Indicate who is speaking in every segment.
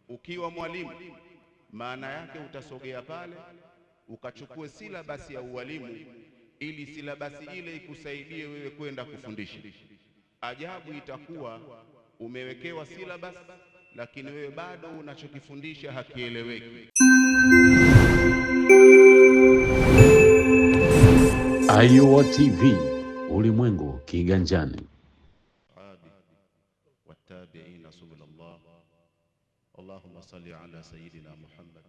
Speaker 1: Ukiwa mwalimu, maana yake utasogea pale ukachukue silabasi ya ualimu, ili silabasi ile ikusaidie wewe kwenda kufundisha. Ajabu itakuwa umewekewa silabasi, lakini wewe bado unachokifundisha hakieleweki.
Speaker 2: Ayuwa TV, ulimwengu kiganjani.
Speaker 1: Wattabi'ina subhanallah. Allahumma salli ala sayyidina Muhammad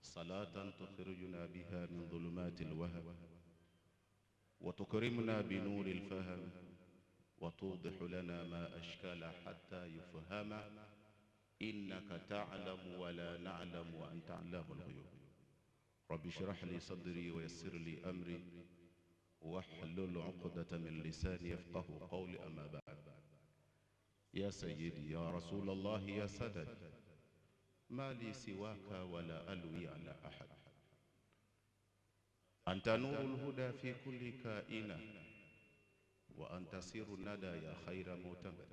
Speaker 1: salatan tukhrijuna biha min dhulumati alwahm wa tukrimuna bi nuri alfahm wa tudihu lana ma ashkala hatta yufhama innaka ta'lamu wa la na'lamu wa anta 'allamul ghuyub. Rabbi shrah li sadri wa yassir li amri wahlul 'uqdatan min lisani yafqahu qawli. Amma ba'd. Ya sayyidi ya Rasulullah ya sadad, ma li siwaka wa la alwi ala ahad. Anta nurul huda fi kulli kaina wa anta siru nada ya khayra mu'tamad.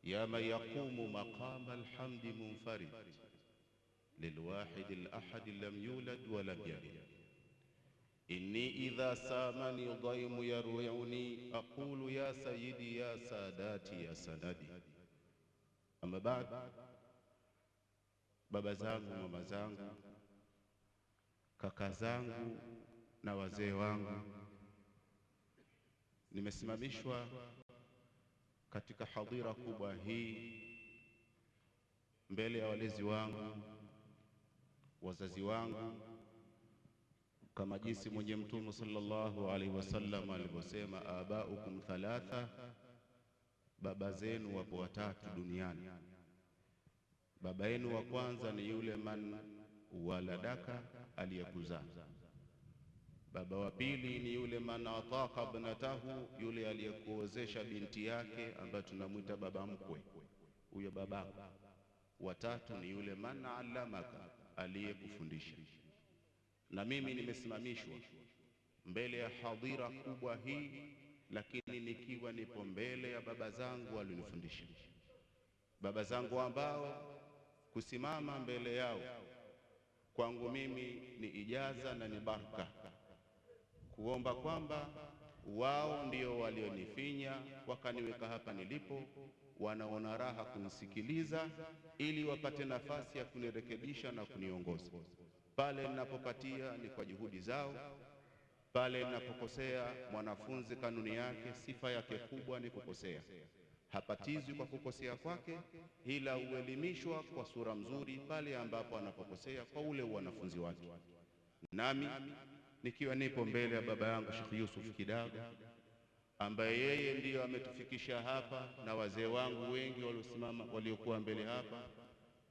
Speaker 1: Ya man yaqumu maqama alhamdi munfarid للواحد الأحد لم يولد ولم يلد. إني إذا سامني ضيم يروعني أقول يا سيدي يا ساداتي يا سندي. أما بعد. Baba zangu, mama zangu, kaka zangu na wazee wangu, nimesimamishwa katika hadhira kubwa hii mbele ya walezi wangu, wazazi wangu, kama jinsi mwenye Mtume sallallahu alaihi wasallam alivyosema, abaukum thalatha, baba zenu wapo watatu duniani. Baba yenu wa kwanza ni yule man waladaka, aliyekuzaa. Baba wa pili ni yule man ataka ibnatahu, yule aliyekuozesha binti yake, ambaye tunamwita baba mkwe, huyo baba. Watatu ni yule man allamaka, aliyekufundisha. Na mimi nimesimamishwa mbele ya hadhira kubwa hii, lakini nikiwa nipo mbele ya baba zangu walionifundisha, baba zangu ambao kusimama mbele yao kwangu mimi ni ijaza na ni baraka, kuomba kwamba wao ndio walionifinya wakaniweka hapa nilipo, wanaona raha kunisikiliza, ili wapate nafasi ya kunirekebisha na kuniongoza. Pale ninapopatia ni kwa juhudi zao, pale ninapokosea, mwanafunzi kanuni yake, sifa yake kubwa ni kukosea. Hapatizwi kwa kukosea kwake, ila uelimishwa kwa sura mzuri pale ambapo anapokosea kwa ule wanafunzi wake. Nami nikiwa nipo mbele ya baba yangu Sheikh Yusuf Kidago, ambaye yeye ndiyo ametufikisha hapa, na wazee wangu wengi waliosimama, waliokuwa mbele hapa,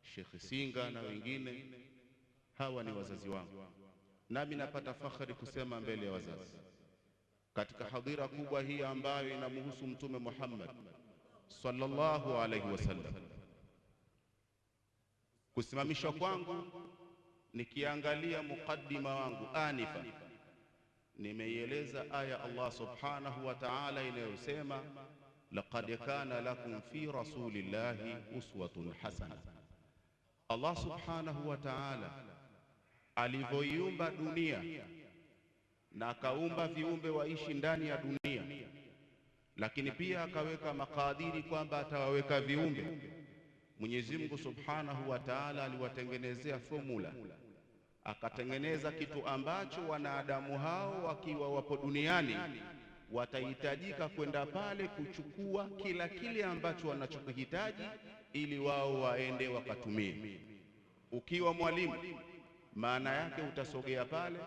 Speaker 1: Sheikh Singa na wengine, hawa ni wazazi wangu. Nami napata fakhari kusema mbele ya wazazi katika hadhira kubwa hii ambayo inamhusu Mtume Muhammad sallallahu alaihi wasallam. Kusimamishwa kwangu nikiangalia mukaddima wangu anifa, nimeieleza aya Allah subhanahu wa ta'ala inayosema, laqad kana lakum fi rasulillahi uswatun hasana. Allah subhanahu wa ta'ala alivyoiumba dunia na akaumba viumbe waishi ndani ya dunia, lakini pia akaweka makadiri kwamba atawaweka viumbe. Mwenyezi Mungu subhanahu wa ta'ala aliwatengenezea formula, akatengeneza kitu ambacho wanadamu hao wakiwa wapo duniani watahitajika kwenda pale kuchukua kila kile ambacho wanachokihitaji, ili wao waende wakatumie. Ukiwa mwalimu, maana yake utasogea pale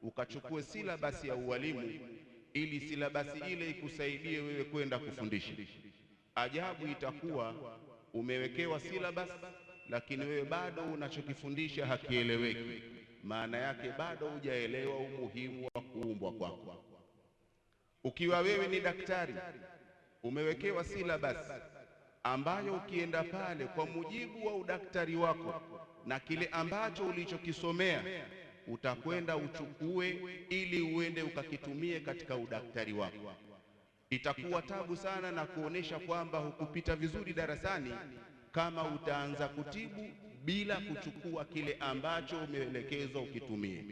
Speaker 1: ukachukue silabasi ya ualimu, ili silabasi ile ikusaidie wewe kwenda kufundisha. Ajabu itakuwa umewekewa silabasi, lakini wewe bado unachokifundisha hakieleweki. Maana yake bado hujaelewa umuhimu wa kuumbwa kwako. Ukiwa wewe ni daktari, umewekewa silabasi ambayo ukienda pale kwa mujibu wa udaktari wako na kile ambacho ulichokisomea, utakwenda uchukue ili uende ukakitumie katika udaktari wako. Itakuwa tabu sana na kuonesha kwamba hukupita vizuri darasani kama utaanza kutibu bila kuchukua kile ambacho umeelekezwa ukitumie.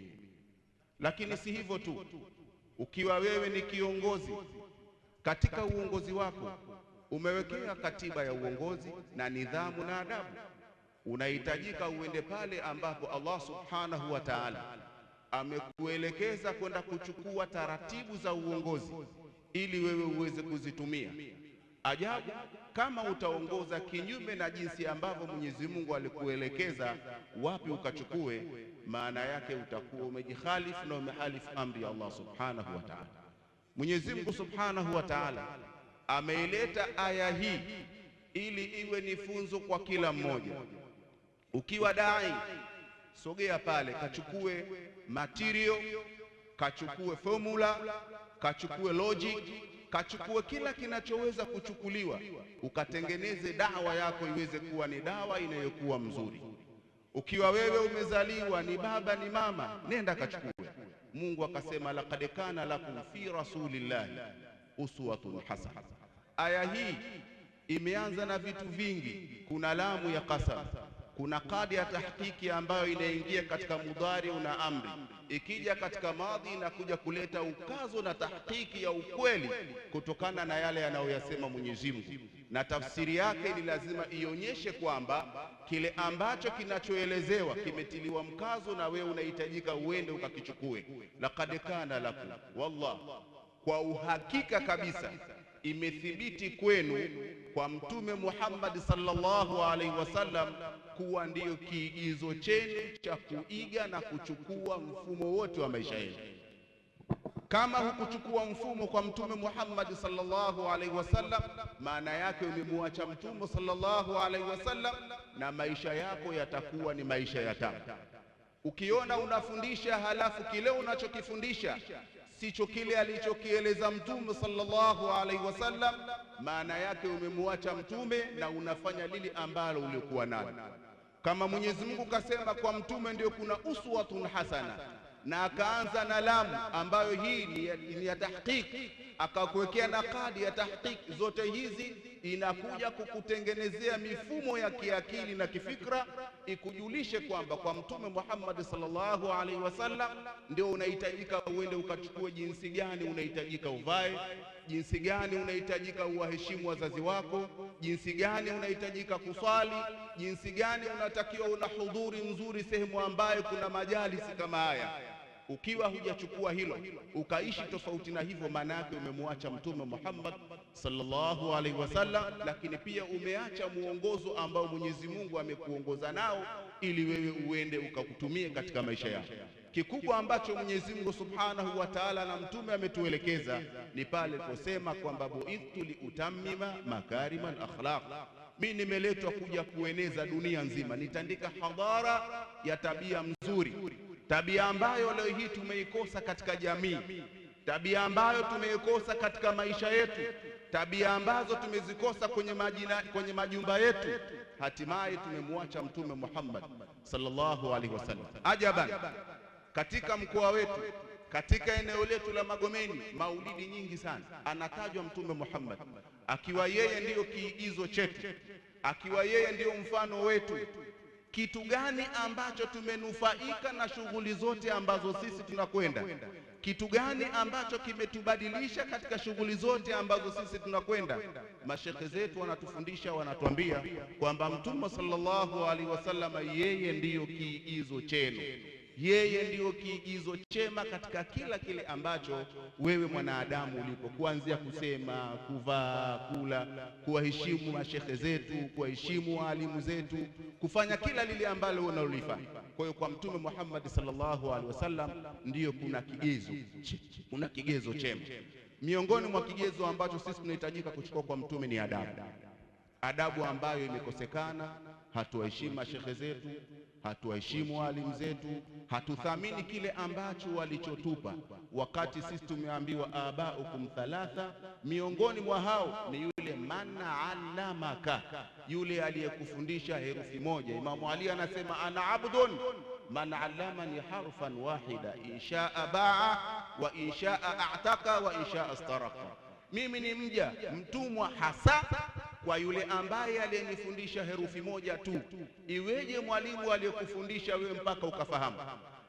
Speaker 1: Lakini si hivyo tu, ukiwa wewe ni kiongozi, katika uongozi wako umewekea katiba ya uongozi na nidhamu na adabu, unahitajika uende pale ambapo Allah subhanahu wa ta'ala amekuelekeza kwenda kuchukua taratibu za uongozi ili wewe uweze kuzitumia. Ajabu kama utaongoza kinyume na jinsi ambavyo Mwenyezi Mungu alikuelekeza wapi ukachukue, maana yake utakuwa umejikhalifu na umehalifu amri ya Allah subhanahu wa ta'ala. Mwenyezi Mungu subhanahu wa ta'ala ameileta aya hii ili iwe ni funzo kwa kila mmoja. Ukiwa dai, sogea pale, kachukue material, kachukue formula, kachukue logic, kachukue kila kinachoweza kuchukuliwa, ukatengeneze dawa yako iweze kuwa ni dawa inayokuwa mzuri. Ukiwa wewe umezaliwa ni baba ni mama, nenda kachukue. Mungu akasema laqad kana lakum fi rasulillahi uswatun hasana. Aya hii imeanza na vitu vingi. Kuna lamu ya qasam, kuna qadi ya tahqiqi ambayo inaingia katika mudhari na amri, ikija katika madhi inakuja kuleta ukazo na tahqiqi ya ukweli kutokana na yale anayoyasema Mwenyezi Mungu, na tafsiri yake ni lazima ionyeshe kwamba kile ambacho kinachoelezewa kimetiliwa mkazo na wewe unahitajika uende ukakichukue. Laqad kana lakum, wallah, kwa uhakika kabisa imethibiti kwenu kwa Mtume Muhammad sallallahu alaihi wasallam kuwa ndiyo kiigizo chenu cha kuiga na kuchukua mfumo wote wa maisha yenu. Kama hukuchukua mfumo kwa Mtume Muhammad sallallahu alaihi wasallam, maana yake umemwacha Mtume sallallahu alaihi wasallam na maisha yako yatakuwa ni maisha ya tabu. Ukiona unafundisha halafu kile unachokifundisha sicho kile alichokieleza Mtume sallallahu alaihi wasallam, maana yake umemwacha Mtume na unafanya lile ambalo ulikuwa nalo. Kama Mwenyezi Mungu kasema kwa Mtume ndio kuna uswatun hasana, na akaanza na lamu ambayo hii ni ya tahqiq, akakuwekea na kadi ya tahqiq, zote hizi inakuja kukutengenezea mifumo ya kiakili na kifikra, ikujulishe kwamba kwa Mtume Muhammad sallallahu alaihi wasallam ndio unahitajika uende ukachukue jinsi gani unahitajika uvae, jinsi gani unahitajika uwaheshimu wazazi wako, jinsi gani unahitajika kuswali, jinsi gani unatakiwa una hudhuri nzuri sehemu ambayo kuna majalisi kama haya. Ukiwa hujachukua hilo ukaishi tofauti na hivyo, maana yake umemwacha Mtume Muhammad sallallahu alaihi wasallam, lakini pia umeacha muongozo ambao Mwenyezi Mungu amekuongoza nao ili wewe uende ukakutumie katika maisha yako. Kikubwa ambacho Mwenyezi Mungu subhanahu wa ta'ala na Mtume ametuelekeza ni pale kusema kwamba bu'ithtu liutammima makarima al-akhlaq, mimi nimeletwa kuja kueneza dunia nzima, nitandika hadhara ya tabia mzuri, tabia ambayo leo hii tumeikosa katika jamii, tabia ambayo tumeikosa katika maisha yetu, tabia ambazo tumezikosa kwenye majumba yetu. Hatimaye tumemwacha Mtume Muhammad sallallahu alaihi wasallam. Ajaban, katika mkoa wetu, katika eneo letu la Magomeni, maulidi nyingi sana anatajwa Mtume Muhammad, akiwa yeye ndiyo kiigizo chetu, akiwa yeye ndiyo mfano wetu. Kitu gani ambacho tumenufaika na shughuli zote ambazo sisi tunakwenda? Kitu gani ambacho kimetubadilisha katika shughuli zote ambazo sisi tunakwenda? Mashekhe zetu wanatufundisha, wanatuambia kwamba Mtume sallallahu alaihi wasallam yeye ndiyo kiigizo chenu, yeye ndiyo kiigizo chema katika kila kile ambacho wewe mwanadamu ulipo, kuanzia kusema, kuvaa, kula, kuwaheshimu mashekhe zetu, kuwaheshimu walimu zetu, kufanya kila lile ambalo unalolifanya. Kwa hiyo kwa Mtume Muhammad sallallahu alaihi wasallam ndiyo kuna kigezo chema. Miongoni mwa kigezo ambacho sisi tunahitajika kuchukua kwa Mtume ni adabu. Adabu ambayo imekosekana, hatuwaheshimu mashekhe zetu, hatuwaheshimu walimu zetu, hatuthamini kile ambacho walichotupa, wakati sisi tumeambiwa abaukum thalatha. Miongoni mwa hao ni yule man allamaka, yule aliyekufundisha herufi moja. Imamu Ali anasema ana abdun man allamani harfan wahida inshaa baa wa inshaa a'taka wa inshaa astaraka, mimi ni mja mtumwa hasa kwa yule ambaye aliyenifundisha herufi moja tu, iweje mwalimu aliyekufundisha wewe mpaka ukafahamu?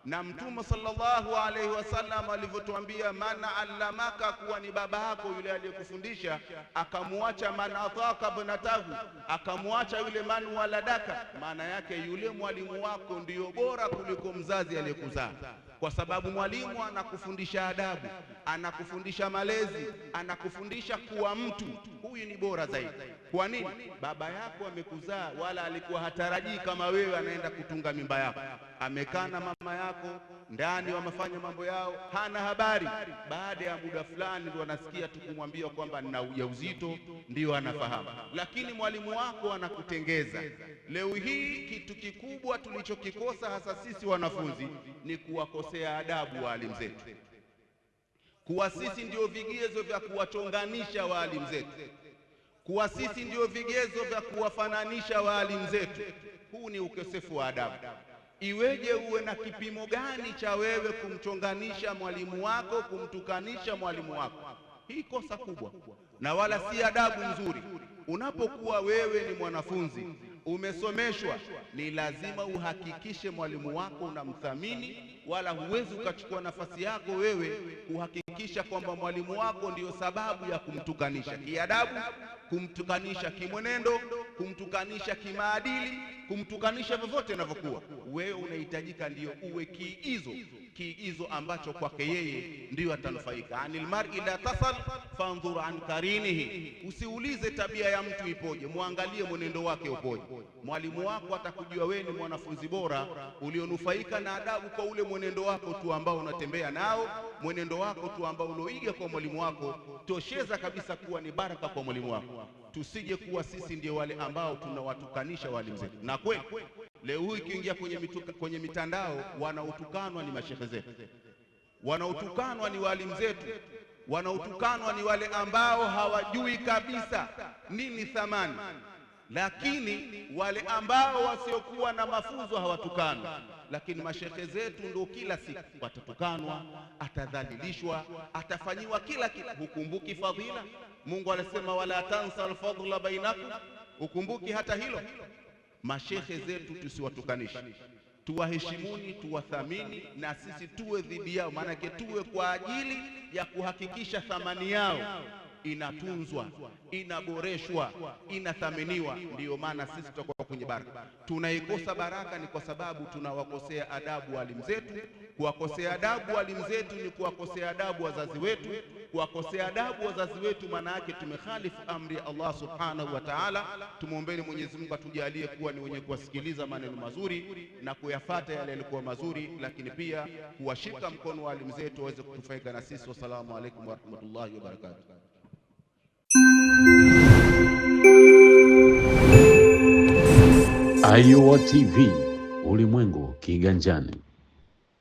Speaker 1: Na Mtume sallallahu alaihi wasallam alivyotuambia, man allamaka, kuwa ni baba yako yule aliyekufundisha, akamwacha man ataka ibnatahu, akamwacha yule man waladaka, maana yake yule mwalimu wako ndiyo bora kuliko mzazi aliyekuzaa, kwa sababu mwalimu anakufundisha adabu, anakufundisha malezi, anakufundisha kuwa mtu. Huyu ni bora zaidi. Kwa nini? Baba yako amekuzaa, wala alikuwa hatarajii kama wewe anaenda kutunga mimba yako. Amekaa na mama yako ndani, wamefanya mambo yao, hana habari. Baada ya muda fulani ndio anasikia tu kumwambia kwamba nina ujauzito, ndio anafahamu. Lakini mwalimu wako anakutengeza. Leo hii kitu kikubwa tulichokikosa hasa sisi wanafunzi ni kuwakosea adabu walimu zetu, kuwa sisi ndio vigezo vya kuwachonganisha walimu zetu, kuwa sisi ndio vigezo vya kuwafananisha walimu zetu. Huu ni ukosefu wa adabu. Iweje uwe na kipimo gani cha wewe kumchonganisha mwalimu wako, kumtukanisha mwalimu wako? Hii kosa kubwa na wala si adabu nzuri. Unapokuwa wewe ni mwanafunzi umesomeshwa, ni lazima uhakikishe mwalimu wako unamthamini, wala huwezi ukachukua nafasi yako wewe kuhakikisha kwamba mwalimu wako ndiyo sababu ya kumtukanisha kiadabu, kumtukanisha kimwenendo, kumtukanisha kimaadili, kumtukanisha vyovyote inavyokuwa. Wewe unahitajika ndiyo uwe kiigizo ambacho kwake yeye ndiyo atanufaika. Anil mar'i la tasal fanzur an karinihi, usiulize tabia ya mtu ipoje, muangalie mwenendo wake upoje. Mwalimu wako atakujua wewe ni mwanafunzi bora ulionufaika na adabu kwa ule mwenendo wako tu ambao unatembea nao, mwenendo wako tu ambao uloiga kwa mwalimu wako, tosheza kabisa kuwa ni baraka kwa mwalimu wako. Tusije kuwa sisi ndio wale ambao tunawatukanisha walimu zetu. Na kweli leo hii ukiingia kwenye mitandao, wanaotukanwa ni mashehe zetu, wanaotukanwa ni walimu zetu, wanaotukanwa ni wale ambao hawajui kabisa nini thamani. Lakini wale ambao wasiokuwa na mafunzo hawatukanwa, lakini mashehe zetu ndio kila siku watatukanwa, atadhalilishwa, atafanyiwa kila kitu. Hukumbuki fadhila? Mungu alisema wala tansa alfadla bainakum, hukumbuki hata hilo? Mashehe zetu tusiwatukanishe, tuwaheshimuni, tuwathamini, na sisi tuwe dhidi yao. Maana yake tuwe kwa ajili ya kuhakikisha thamani yao inatunzwa, inaboreshwa, inathaminiwa. Ndiyo maana sisi tutakuwa kwenye baraka. Tunaikosa baraka ni kwa sababu tunawakosea adabu walimu zetu. Kuwakosea adabu walimu zetu ni kuwakosea adabu wazazi wetu. Kuwakosea adabu wazazi wetu maana yake tumekhalifu amri ya Allah subhanahu wa ta'ala. Tumuombeeni Mwenyezi Mungu atujalie kuwa ni wenye kuwasikiliza maneno mazuri na kuyafuata yale yalikuwa mazuri, lakini pia kuwashika mkono walimu zetu waweze kutufaika na sisi. Wassalamu alaikum warahmatullahi wabarakatuh.
Speaker 2: Ayuwa TV, ulimwengu kiganjani.